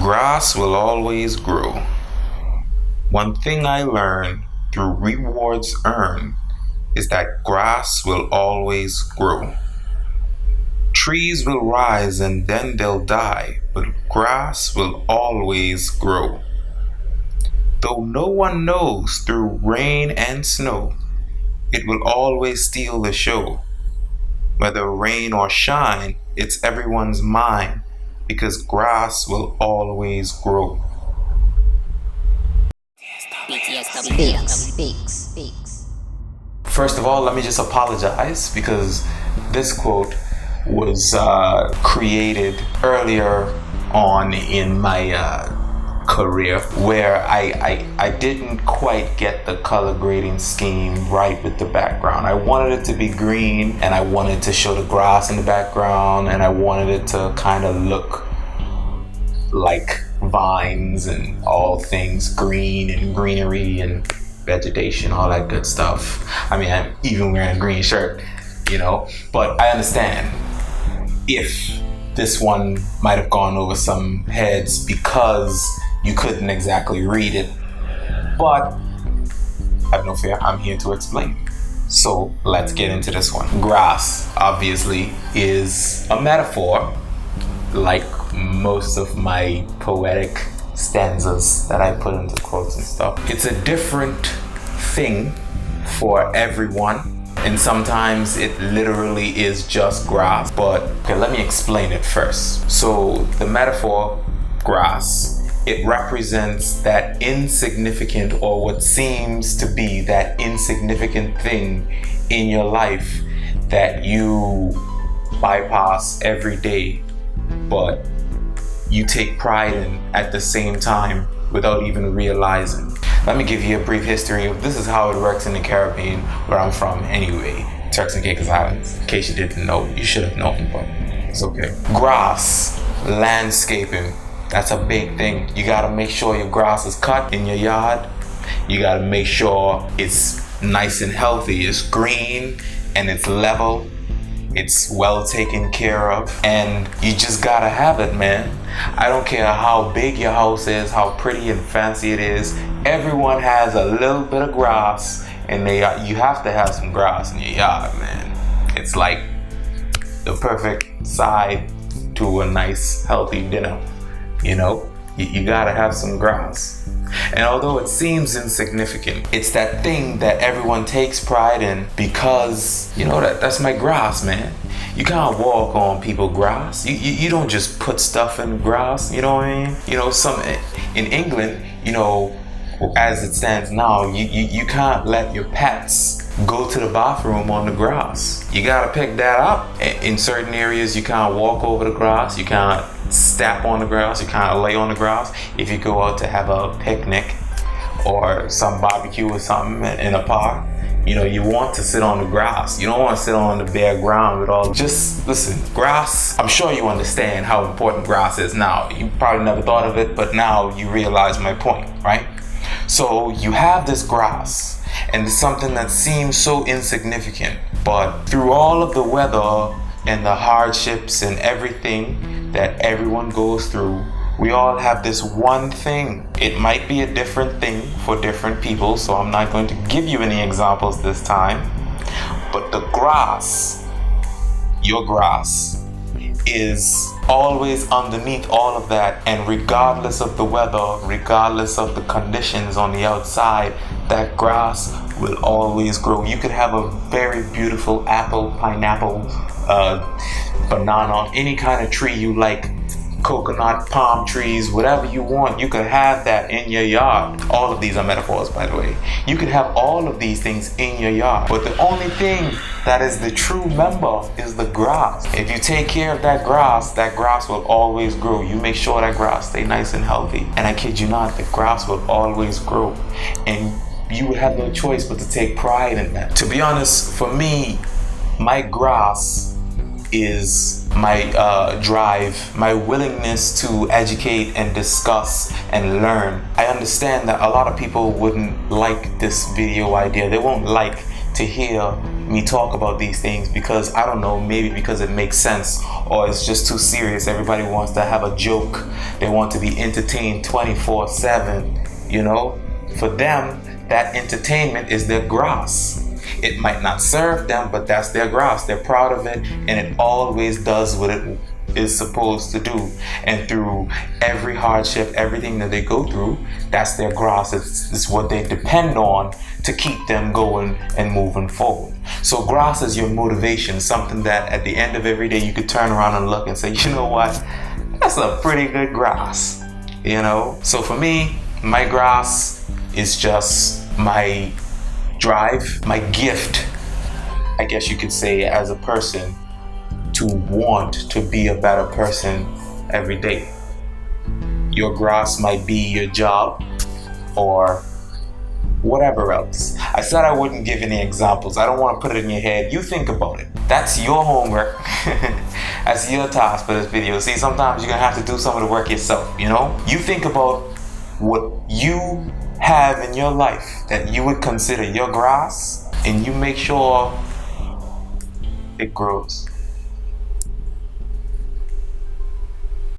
Grass will always grow. One thing I learned through rewards earned is that grass will always grow. Trees will rise and then they'll die, but grass will always grow. Though no one knows through rain and snow, it will always steal the show. Whether rain or shine, it's everyone's mind because grass will always grow. BTSW. First of all, let me just apologize because this quote was created earlier on in my career where I didn't quite get the color grading scheme right with the background. I wanted it to be green and I wanted to show the grass in the background and I wanted it to kind of look like vines and all things green and greenery and vegetation, all that good stuff. I mean, I'm even wearing a green shirt, but I understand if this one might have gone over some heads because you couldn't exactly read it, but have no fear, I'm here to explain. So let's get into this one. Grass, obviously, is a metaphor, like most of my poetic stanzas that I put into quotes and stuff. It's a different thing for everyone. And sometimes it literally is just grass, but okay, let me explain it first. So the metaphor, grass, it represents that insignificant or what seems to be that insignificant thing in your life that you bypass every day, but you take pride in at the same time without even realizing. Let me give you a brief history of this is how it works in the Caribbean, where I'm from anyway, Turks and Caicos Islands. In case you didn't know, you should have known, but it's okay. Grass, landscaping, that's a big thing. You gotta make sure your grass is cut in your yard. You gotta make sure it's nice and healthy, it's green and it's level. It's well taken care of, and you just gotta have it, man. I don't care how big your house is, how pretty and fancy it is. Everyone has a little bit of grass, and you have to have some grass in your yard, man. It's like the perfect side to a nice, healthy dinner. You gotta have some grass. And although it seems insignificant, it's that thing that everyone takes pride in because, that's my grass, man. You can't walk on people's grass. You don't just put stuff in grass, you know what I mean? Some in England, as it stands now, you can't let your pets go to the bathroom on the grass. You gotta pick that up. In certain areas, you can't walk over the grass. You can't step on the grass. You can't lay on the grass. If you go out to have a picnic or some barbecue or something in a park, you want to sit on the grass. You don't want to sit on the bare ground with all. Just listen, grass, I'm sure you understand how important grass is now. You probably never thought of it, but now you realize my point, right? So you have this grass, and it's something that seems so insignificant, but through all of the weather and the hardships and everything that everyone goes through, we all have this one thing. It might be a different thing for different people, so I'm not going to give you any examples this time, but the grass, your grass, is always underneath all of that, and regardless of the weather, regardless of the conditions on the outside, that grass will always grow. You could have a very beautiful apple, pineapple, banana, any kind of tree you like, coconut, palm trees, whatever you want, you could have that in your yard. All of these are metaphors, by the way. You could have all of these things in your yard, but the only thing that is the true member is the grass. If you take care of that grass will always grow. You make sure that grass stay nice and healthy, and I kid you not, the grass will always grow, and you would have no choice but to take pride in that. To be honest, for me, my grass is my drive, my willingness to educate and discuss and learn. I understand that a lot of people wouldn't like this video idea. They won't like to hear me talk about these things, because I don't know, maybe because it makes sense or it's just too serious. Everybody wants to have a joke. They want to be entertained 24/7, you know? For them, that entertainment is their grass. It might not serve them, but that's their grass. They're proud of it, and it always does what it is supposed to do. And through every hardship, everything that they go through, that's their grass. It's what they depend on to keep them going and moving forward. So grass is your motivation, something that at the end of every day you could turn around and look and say, you know what, that's a pretty good grass, you know? So for me, my grass is just my drive, my gift, I guess you could say, as a person, to want to be a better person every day. Your grass might be your job or whatever else. I said I wouldn't give any examples. I don't want to put it in your head. You think about it. That's your homework. That's your task for this video. See, sometimes you're gonna have to do some of the work yourself, you know? You think about what you have in your life that you would consider your grass, and you make sure it grows.